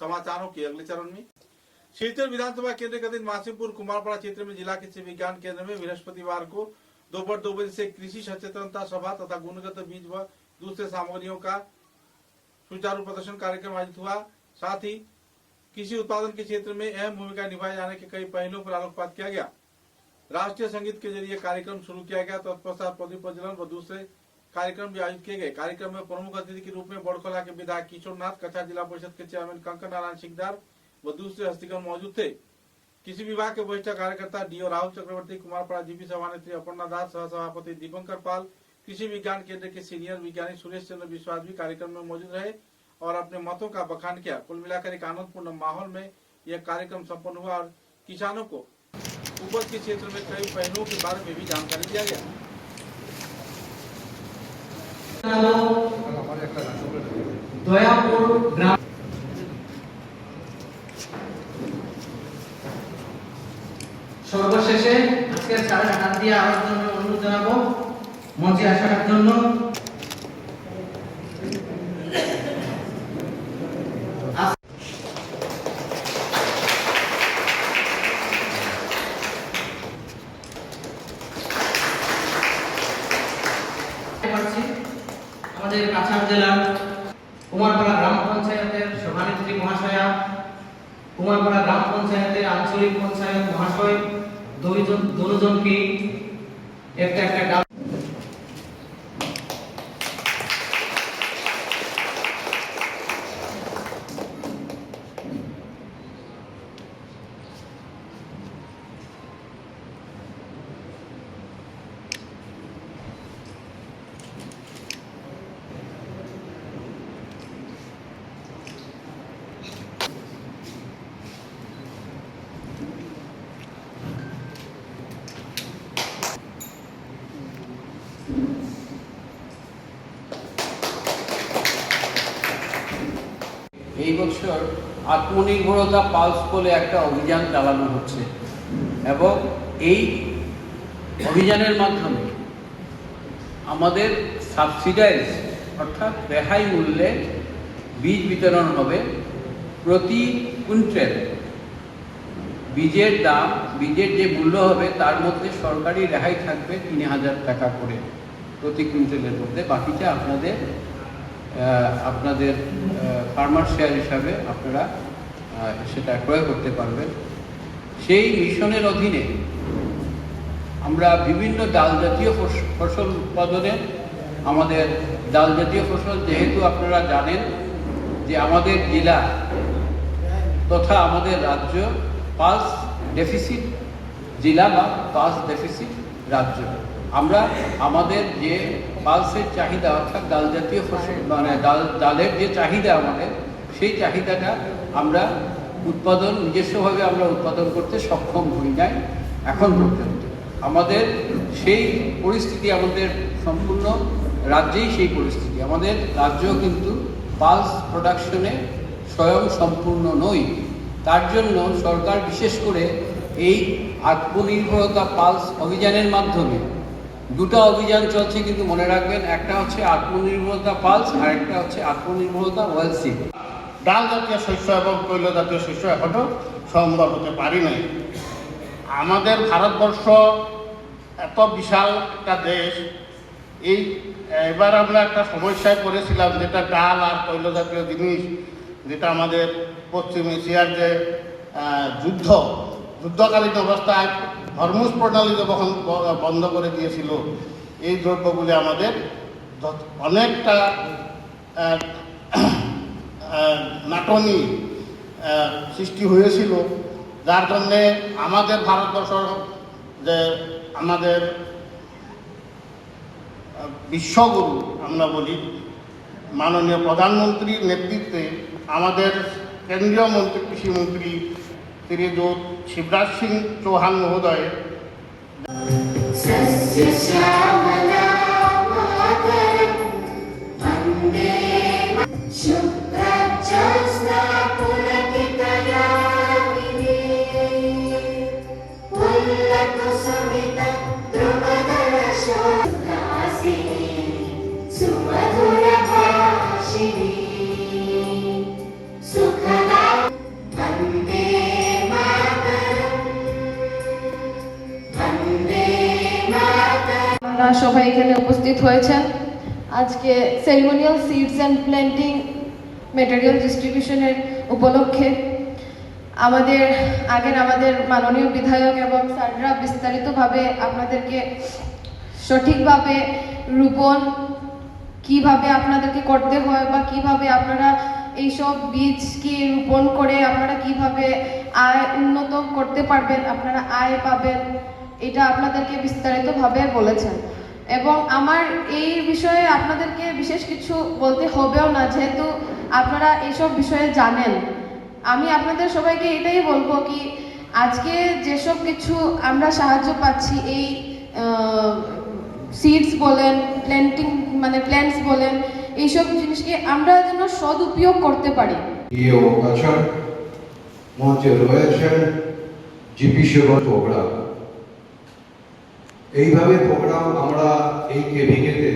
समाचारों के अगले चरण में शिलचर विधानसभा केंद्र के अधीन मासिमपुर कुमारपाड़ा क्षेत्र में जिला कृषि विज्ञान केंद्र में बृहस्पतिवार को दोपहर 2 बजे से कृषि सचेतनता सभा तथा गुणगत बीज व दूसरे सामग्रियों का सुचारू प्रदर्शन कार्यक्रम आयोजित हुआ। साथ ही कृषि उत्पादन के क्षेत्र में अहम भूमिका निभाए जाने के कई पहलुओं पर आलोकपात किया गया। राष्ट्रीय संगीत के जरिए कार्यक्रम शुरू किया गया। तत्पश्चात प्रदीप प्रज्वलन व दूसरे कार्यक्रम भी आयोजित किए गए। कार्यक्रम में प्रमुख अतिथि के रूप में बड़खला के विधायक किशोर नाथ, कछा जिला परिषद के चेयरमैन कंकन नारायण सिकदार व दूसरे हस्तीगण मौजूद थे। कृषि विभाग के वरिष्ठ कार्यकर्ता डीओ राहुल चक्रवर्ती, कुमारपाड़ा जीपी सभानेत्री अपर्णा दास, सह सभापति दीपंकर पाल, कृषि विज्ञान केंद्र के सीनियर वैज्ञानिक सुरेश चंद्र विश्वास भी कार्यक्रम में मौजूद रहे और अपने मतों का बखान किया। कुल मिलाकर एक आनंदपूर्ण माहौल में यह कार्यक्रम संपन्न हुआ और किसानों को उपज के क्षेत्र में कई पहलुओं के बारे में भी जानकारी दिया गया। সর্বশেষে আজকে স্যারের হাত দিয়ে আওয়াজ জন্য অনুরোধ জানাবো মঞ্চে আসার জন্য। আমাদের কাছাড় জেলার কুমারপাড়া গ্রাম পঞ্চায়েতের সভানেত্রী মহাশয়া, কুমারপাড়া গ্রাম পঞ্চায়েতের আঞ্চলিক পঞ্চায়েত মহাশয় দুজনকে একটা ডাক এই বছর আত্মনির্ভরতা পালস বলে একটা অভিযান চালানো হচ্ছে এবং এই অভিযানের মাধ্যমে আমাদের সাবসিডাইজ অর্থাৎ রেহাই মূল্যে বীজ বিতরণ হবে। প্রতি কুইন্টাল বীজের দাম, বীজের যে মূল্য হবে তার মধ্যে সরকারি রেহাই থাকবে 3000 টাকা করে প্রতি কুইন্টালের মধ্যে। বাকিটা আপনাদের ফার্মার শেয়ার হিসাবে আপনারা সেটা ক্রয় করতে পারবেন। সেই মিশনের অধীনে আমরা বিভিন্ন ডাল জাতীয় ফসল উৎপাদনে আমাদের ডাল জাতীয় ফসল, যেহেতু আপনারা জানেন যে আমাদের জেলা তথা আমাদের রাজ্য পালস ডেফিসিট জেলা বা পালস ডেফিসিট রাজ্য, আমরা আমাদের যে পালসের চাহিদা অর্থাৎ ডাল জাতীয় ফসল মানে ডালের যে চাহিদা আমাদের, সেই চাহিদাটা আমরা নিজস্বভাবে আমরা উৎপাদন করতে সক্ষম হই নাই এখন পর্যন্ত। আমাদের সেই পরিস্থিতি, আমাদের সম্পূর্ণ রাজ্যেই সেই পরিস্থিতি। আমাদের রাজ্য কিন্তু পালস প্রোডাকশনে স্বয়ং সম্পূর্ণ নই। তার জন্য সরকার বিশেষ করে এই আত্মনির্ভরতা পালস অভিযানের মাধ্যমে দুটো অভিযান চলছে, কিন্তু মনে রাখবেন একটা হচ্ছে আত্মনির্ভরতা পালস আর একটা হচ্ছে আত্মনির্ভরতা ওয়েলসিড। ডাল জাতীয় শস্য এবং তৈল জাতীয় শস্য এখনও সম্ভব হতে পারি নাই। আমাদের ভারতবর্ষ এত বিশাল একটা দেশ, এবার আমরা একটা সমস্যায় পড়েছিলাম, যেটা ডাল আর তৈল জাতীয় জিনিস, যেটা আমাদের পশ্চিম এশিয়ার যে যুদ্ধকালীন অবস্থায় হরমুজ প্রণালী যখন বন্ধ করে দিয়েছিল, এই দ্রব্যগুলি আমাদের অনেকটা নাটনি সৃষ্টি হয়েছিল, যার জন্যে আমাদের ভারতবর্ষ যে আমাদের বিশ্বগুরু আমরা বলি মাননীয় প্রধানমন্ত্রীর নেতৃত্বে আমাদের কেন্দ্রীয় মন্ত্রী কৃষিমন্ত্রী শ্রী শিবরাজ সিং চৌহান মহোদয় सुखदा আপনারা সবাই এখানে উপস্থিত হয়েছেন আজকে ceremonial seeds and planting material ডিস্ট্রিবিউশনের উপলক্ষে। আমাদের মাননীয় বিধায়ক এবং স্যাররা বিস্তারিতভাবে আপনাদেরকে সঠিকভাবে রোপণ কিভাবে আপনাদেরকে করতে হয় বা কিভাবে আপনারা এইসব বীজকে রোপণ করে আপনারা কিভাবে আয় উন্নত করতে পারবেন, আপনারা আয় পাবেন, এটা আপনাদেরকে বিস্তারিতভাবে বলেছেন। এবং আমার এই বিষয়ে আপনাদেরকে বিশেষ কিছু বলতে হবেও না, যেহেতু আপনারা এইসব বিষয়ে জানেন। আমি আপনাদের সবাইকে এটাই বলবো কি আজকে যেসব কিছু আমরা সাহায্য পাচ্ছি এই সিডস বলেন, প্ল্যান্টস বলেন, এইসব জিনিসকে আমরা যেন সদুপয়োগ করতে পারি। মঞ্চে রয়েছেন জিপি সেবা প্রোগ্রাম। এইভাবে প্রোগ্রাম আমরা এই কেভিকেতে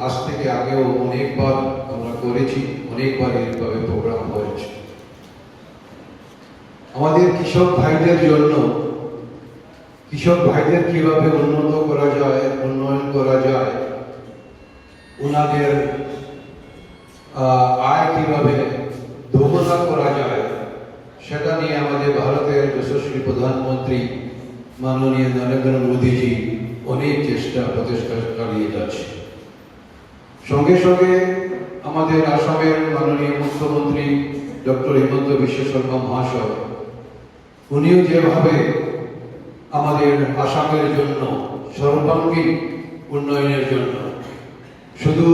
আজ থেকে আগেও অনেকবার আমরা করেছি, অনেকবার এইভাবে প্রোগ্রাম হয়েছে। আমাদের কৃষক ভাইদের জন্য কৃষক ভাইদের কিভাবে উন্নত করা যায়, উন্নয়ন করা যায়, ওনাদের আয় কিভাবে দুগুণা করা যায়, সেটা নিয়ে আমাদের ভারতের যশস্বী প্রধানমন্ত্রী মাননীয় নরেন্দ্র মোদীজি অনেক প্রচেষ্টা চালিয়ে যাচ্ছে। সঙ্গে সঙ্গে আমাদের আসামের মাননীয় মুখ্যমন্ত্রী ডক্টর হিমন্ত বিশ্ব শর্মা মহাশয়, উনিও যেভাবে আমাদের আসামের জন্য সর্বাঙ্গীন উন্নয়নের জন্য, শুধু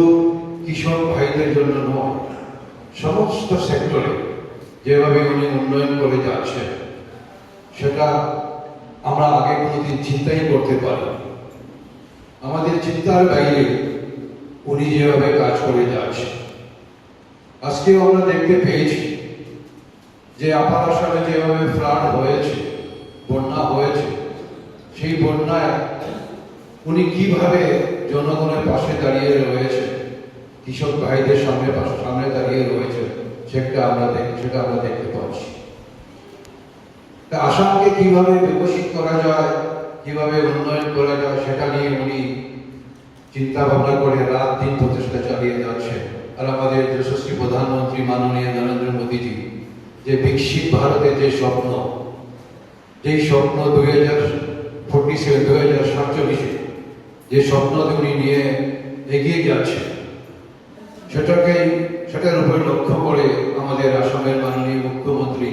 কৃষক ভাইদের জন্য নয়, সমস্ত সেক্টরে যেভাবে উনি উন্নয়ন করে যাচ্ছেন, সেটা আমরা আগে কোনোদিন চিন্তাই করতে পারি। আমাদের চিন্তার বাইরে উনি যেভাবে কাজ করে যাচ্ছে। আজকেও আমরা দেখতে পেয়েছি যে আপার আসামে যেভাবে ফ্লাড হয়েছে, বন্যা হয়েছে, সেই বন্যায় উনি কিভাবে জনগণের পাশে দাঁড়িয়ে রয়েছে, কৃষক ভাইদের সামনে দাঁড়িয়ে রয়েছে, সেটা আমরা দেখতে পাচ্ছি। তা আসামকে কিভাবে বিকশিত করা যায়, কিভাবে উন্নয়ন করা যায়, সেটা নিয়ে উনি চিন্তা ভাবনা করে রাত দিন প্রচেষ্টা চালিয়ে যাচ্ছে। আর আমাদের যশস্বী প্রধানমন্ত্রী মাননীয় নরেন্দ্র মোদীজি যে বিকশিত ভারতের যে স্বপ্ন 2047 যে স্বপ্ন উনি নিয়ে এগিয়ে যাচ্ছে, সেটার উপর লক্ষ্য করে আমাদের আসামের মাননীয় মুখ্যমন্ত্রী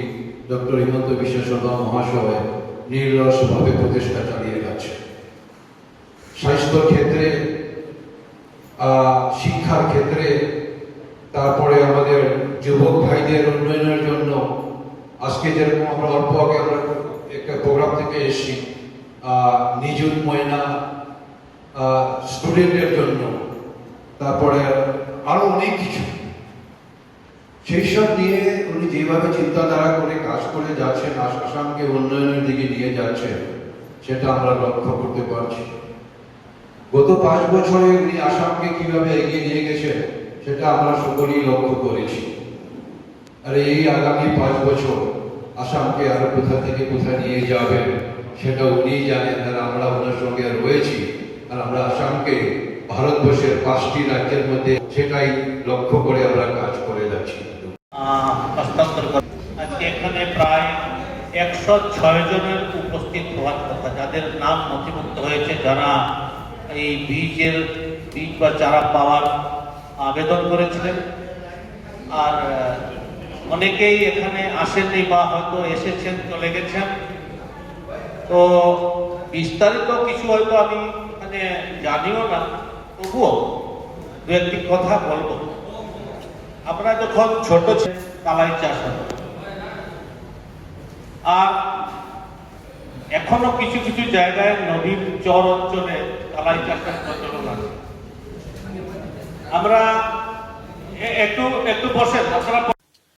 ডক্টর হিমন্ত বিশ্ব শর্মা মহাশয় নিরলসভাবে প্রচেষ্টা চালিয়ে যাচ্ছে। স্বাস্থ্য ক্ষেত্রে, শিক্ষার ক্ষেত্রে, তারপরে আমাদের যুবক ভাইদের উন্নয়নের জন্য আজকে যেরকম আমরা অল্প আগে আমরা একটা প্রোগ্রাম থেকে এসেছি, নিযুত ময়না স্টুডেন্টের জন্য, তারপরে আরো অনেক কিছু, সেই সব নিয়ে উনি যেভাবে চিন্তাধারা করে কাজ করে যাচ্ছেন, আসামকে উন্নয়নের দিকে নিয়ে যাচ্ছেন, সেটা আমরা লক্ষ্য করতে পারছি। গত 5 বছরে উনি আসামকে কিভাবে এগিয়ে নিয়ে গেছেন, সেটা আমরা সকলেই লক্ষ্য করেছি। আর এই আগামী 5 বছর আসামকে আরো কোথা থেকে কোথায় নিয়ে যাবেন, সেটা উনি জানেন। আর আমরা ওনার সঙ্গে রয়েছি, আর আমরা আসামকে ভারতবর্ষের 5টি রাজ্যের মধ্যে সেটাই লক্ষ্য করে আমরা কাজ করে যাচ্ছি। আজকে এখানে প্রায় 106 জনের উপস্থিত হওয়ার কথা, যাদের নাম নথিভুক্ত হয়েছে, যারা এই বীজ বা চারা পাওয়ার আবেদন করেছিলেন। আর অনেকেই এখানে আসেননি বা হয়তো এসেছেন, চলে গেছেন। তো বিস্তারিত কিছু হয়তো আমি মানে জানিও না, তবুও দু একটি কথা বলবো। আমরা যখন ছোট কালাই চাষ হতো, আর এখনো কিছু কিছু জায়গায় নদীর চর অঞ্চলে কালাই চাষের প্রচলন আছে। আমরা একটু বসেন আপনারা।